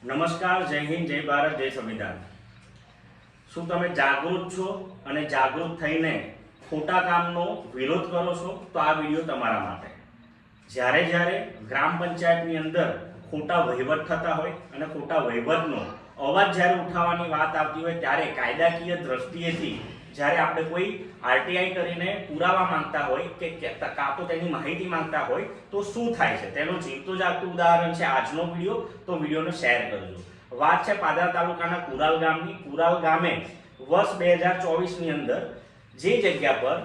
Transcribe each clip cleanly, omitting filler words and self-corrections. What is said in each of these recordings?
નમસ્કાર, જય હિન્દ, જય ભારત, જય સંવિધાન। શું તમે જાગૃત છો અને જાગૃત થઈને ખોટા કામનો વિરોધ કરો છો? તો આ વિડીયો તમારા માટે। જ્યારે જ્યારે ગ્રામ પંચાયતની અંદર ખોટા વહીવટ થતા હોય અને ખોટા વહીવટનો અવાજ જ્યારે ઉઠાવવાની વાત આવતી હોય ત્યારે કાયદાકીય દ્રષ્ટિએથી જ્યારે આપણે કોઈ આરટીઆઈ કરીને પુરાવા માંગતા હોય કે કાં તો તેની માહિતી માંગતા હોય તો શું થાય છે તેનું જીવતું જાગતું ઉદાહરણ છે આજનો વિડીયો। તો વિડીયોને શેર કરજો। વાત છે પાદરા તાલુકાના કુરાલ ગામની। કુરાલ ગામે વર્ષ 2024ની અંદર જે જગ્યા પર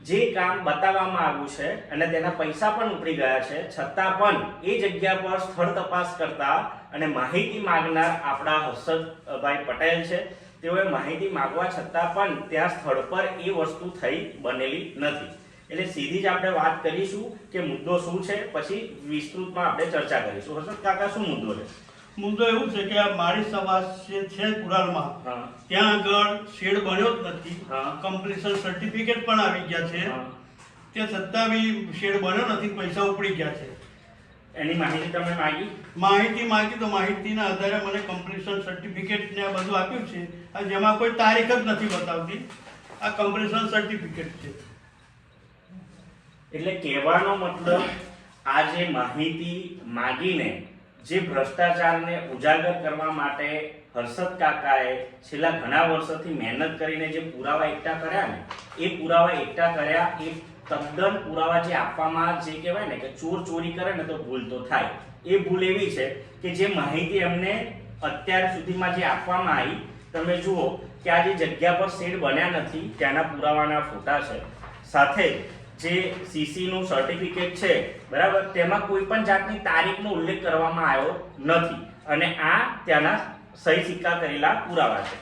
જે કામ બતાવવામાં આવ્યું છે અને તેના પૈસા પણ ઉપડી ગયા છે, છતાં પણ એ જગ્યા પર સ્થળ તપાસ કરતા અને માહિતી માંગનાર આપણા હર્ષદભાઈ પટેલ છે। તેઓએ માહિતી માંગવા છતાં પણ ત્યાં સ્થળ પર એ વસ્તુ થઈ બનેલી નથી। એટલે સીધી જ આપણે વાત કરીશું કે મુદ્દો શું છે, પછી વિસ્તૃતમાં આપણે ચર્ચા કરીશું। હર્ષદ કાકા, શું મુદ્દો છે? મુદ્દો એવું છે કે આ મારી સમાજ છે કુરાલમાં, ત્યાં આગળ શેડ બન્યો જ નથી, કમ્પ્લીશન સર્ટિફિકેટ પણ આવી ગયા છે, ત્યાં છતાં બી શેડ બન્યો નથી, પૈસા ઉપડી ગયા છે। એની માહિતી તમે માગી તો માહિતીના આધારે મને કમ્પ્લીશન સર્ટિફિકેટ ને આ બધું આપ્યું છે, જેમાં કોઈ તારીખ જ નથી બતાવતી। આ કમ્પ્લીશન સર્ટિફિકેટ છે। એટલે કહેવાનો મતલબ આ જે માહિતી માગીને જે ભ્રષ્ટાચારને ઉજાગર કરવા માટે હર્ષદ કાકાએ છેલ્લા ઘણા વર્ષોથી મહેનત કરીને જે પુરાવા એકઠા કર્યા ને, એ પુરાવા એકઠા કર્યા એ તદ્દન પુરાવા જે આપવામાં જે કહેવાય ને કે ચોર ચોરી કરે ને તો ભૂલ તો થાય। એ ભૂલ એવી છે કે જે માહિતી એમને અત્યાર સુધીમાં જે આપવામાં આવી, તમે જુઓ કે આ જે જગ્યા પર શેડ બન્યા નથી ત્યાંના પુરાવાના ફોટા છે, સાથે જે સીસીનું સર્ટિફિકેટ છે, બરાબર, તેમાં કોઈ પણ જાતની તારીખનો ઉલ્લેખ કરવામાં આવ્યો નથી અને આ ત્યાંના સહી સિક્કા કરેલા પુરાવા છે।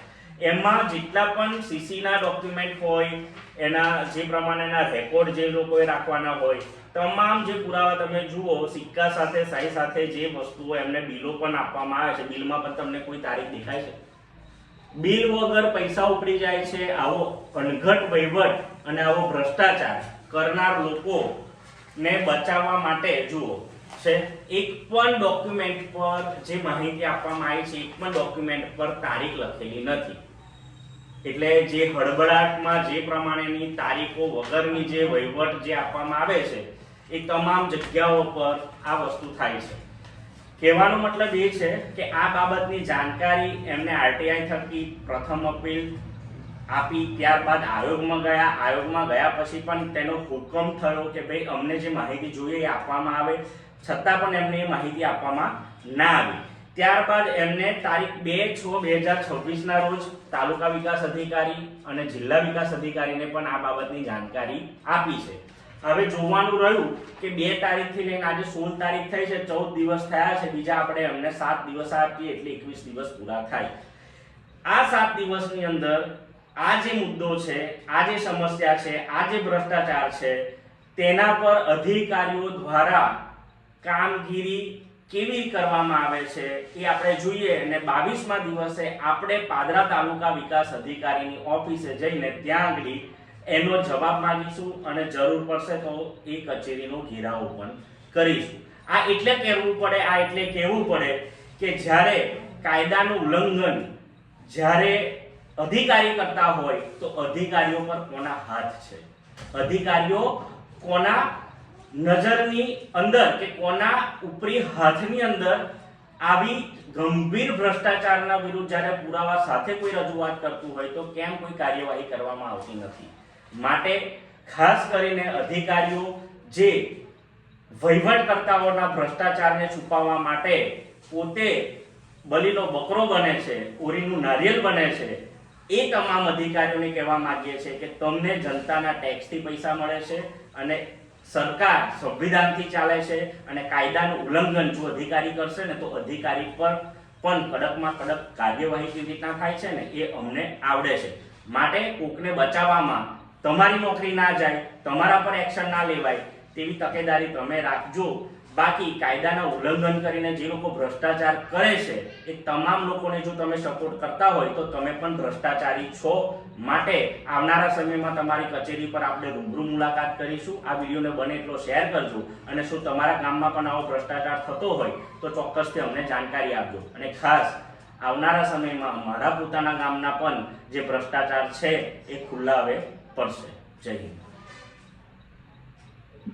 એમાં જેટલા પણ સીસીના ડોક્યુમેન્ટ હોય, એના જે પ્રમાણેના રેકોર્ડ જે લોકોએ રાખવાના હોય, તમામ જે પુરાવા તમે જુઓ સિક્કા સાથે સહી સાથે જે વસ્તુઓ એમને બિલો પણ આપવામાં આવે છે, બિલમાં પણ તમને કોઈ તારીખ દેખાય છે? બિલ વગર પૈસા ઉપડી જાય છે। આવો અણઘટ વહીવટ અને આવો ભ્રષ્ટાચાર કરનાર લોકોને બચાવવા માટે જુઓ છે એક પણ ડોક્યુમેન્ટ પર જે માહિતી આપવામાં આવી છે, એક પણ ડોક્યુમેન્ટ પર તારીખ લખેલી નથી। એટલે જે હડબડાટમાં જે પ્રમાણેની તારીખો વગરની જે વહીવટ જે આપવામાં આવે છે એ તમામ જગ્યાઓ પર આ વસ્તુ થાય છે। કહેવાનો મતલબ એ છે કે આ બાબતની જાણકારી એમને આરટીઆઈ થકી પ્રથમ અપીલ આપી, ત્યારબાદ આયોગમાં ગયા પછી પણ તેનો હુકમ થયો કે ભાઈ અમને જે માહિતી જોઈએ એ આપવામાં આવે, છતાં પણ એમને એ માહિતી આપવામાં ના આવી। ત્યારબાદ એમને તારીખ 2/6/2026ના રોજ તાલુકા વિકાસ અધિકારી અને જિલ્લા વિકાસ અધિકારીને પણ આ બાબતની જાણકારી આપી છે। હવે જોવાનું રહ્યું કે 2 તારીખથી લઈને આજે 16 તારીખ થઈ છે, 14 દિવસ થયા છે, બીજા આપણે એમને 7 દિવસ આપીએ એટલે 21 દિવસ પૂરા થાય। આ 7 દિવસની અંદર આ જે મુદ્દો છે, આ જે સમસ્યા છે, આ જે ભ્રષ્ટાચાર છે, તેના પર અધિકારીઓ દ્વારા કામગીરી કેવી કરવામાં આવે છે એ આપણે જોઈએ અને 22મા દિવસે આપણે પાદરા તાલુકા વિકાસ અધિકારીની ઓફિસે જઈને ત્યાં આગળ એનો જવાબ માંગીશું અને જરૂર પડશે તો એ કચેરીનો ઘેરાવો પણ કરીશું। આ એટલે કહેવું પડે કે જ્યારે કાયદાનું ઉલ્લંઘન જ્યારે અધિકારી કરતા હોય તો અધિકારીઓ પર કોના હાથ છે, અધિકારીઓ કોના નજરની અંદર કે કોના ઉપરી હાથની અંદર આવી ગંભીર ભ્રષ્ટાચારના વિરુદ્ધ જ્યારે પુરાવા સાથે કોઈ રજૂઆત કરતું હોય તો કેમ કોઈ કાર્યવાહી કરવામાં આવતી નથી? માટે ખાસ કરીને અધિકારીઓ જે વહીવટકર્તાઓના ભ્રષ્ટાચારને છુપાવવા માટે પોતે બલીનો બકરો બને છે, ઓરીનું નારિયેળ બને છે, એ તમામ અધિકારીઓને કહેવા માંગીએ છીએ કે તમને જનતાના ટેક્સથી પૈસા મળે છે અને સરકાર સંવિધાનથી ચાલે છે અને કાયદાનું ઉલ્લંઘન જો અધિકારી કરશે ને તો અધિકારી પર પણ કડકમાં કડક કાર્યવાહી કેવી રીતના થાય છે ને એ અમને આવડે છે। માટે કોકને બચાવવામાં તમારી નોકરી ના જાય, તમારા પર એક્શન ના લેવાય તેવી તકેદારી તમે રાખજો। બાકી કાયદાના ઉલ્લંઘન કરીને જે લોકો ભ્રષ્ટાચાર કરે છે એ તમામ લોકોને જો તમે સપોર્ટ કરતા હોય તો તમે પણ ભ્રષ્ટાચારી છો. માટે આવનારા સમયમાં તમારી કચેરી પર આપણે રૂબરૂ મુલાકાત કરીશું. આ વિડીયોને બને એટલો શેર કરજો અને શું તમારા ગામમાં પણ આવો ભ્રષ્ટાચાર થતો હોય તો ચોક્કસથી અમને જાણકારી આપજો. અને ખાસ આવનારા સમયમાં મારા પોતાના ગામના પણ જે ભ્રષ્ટાચાર છે એ ખુલ્લા હવે પડશે. જય હિન્દ.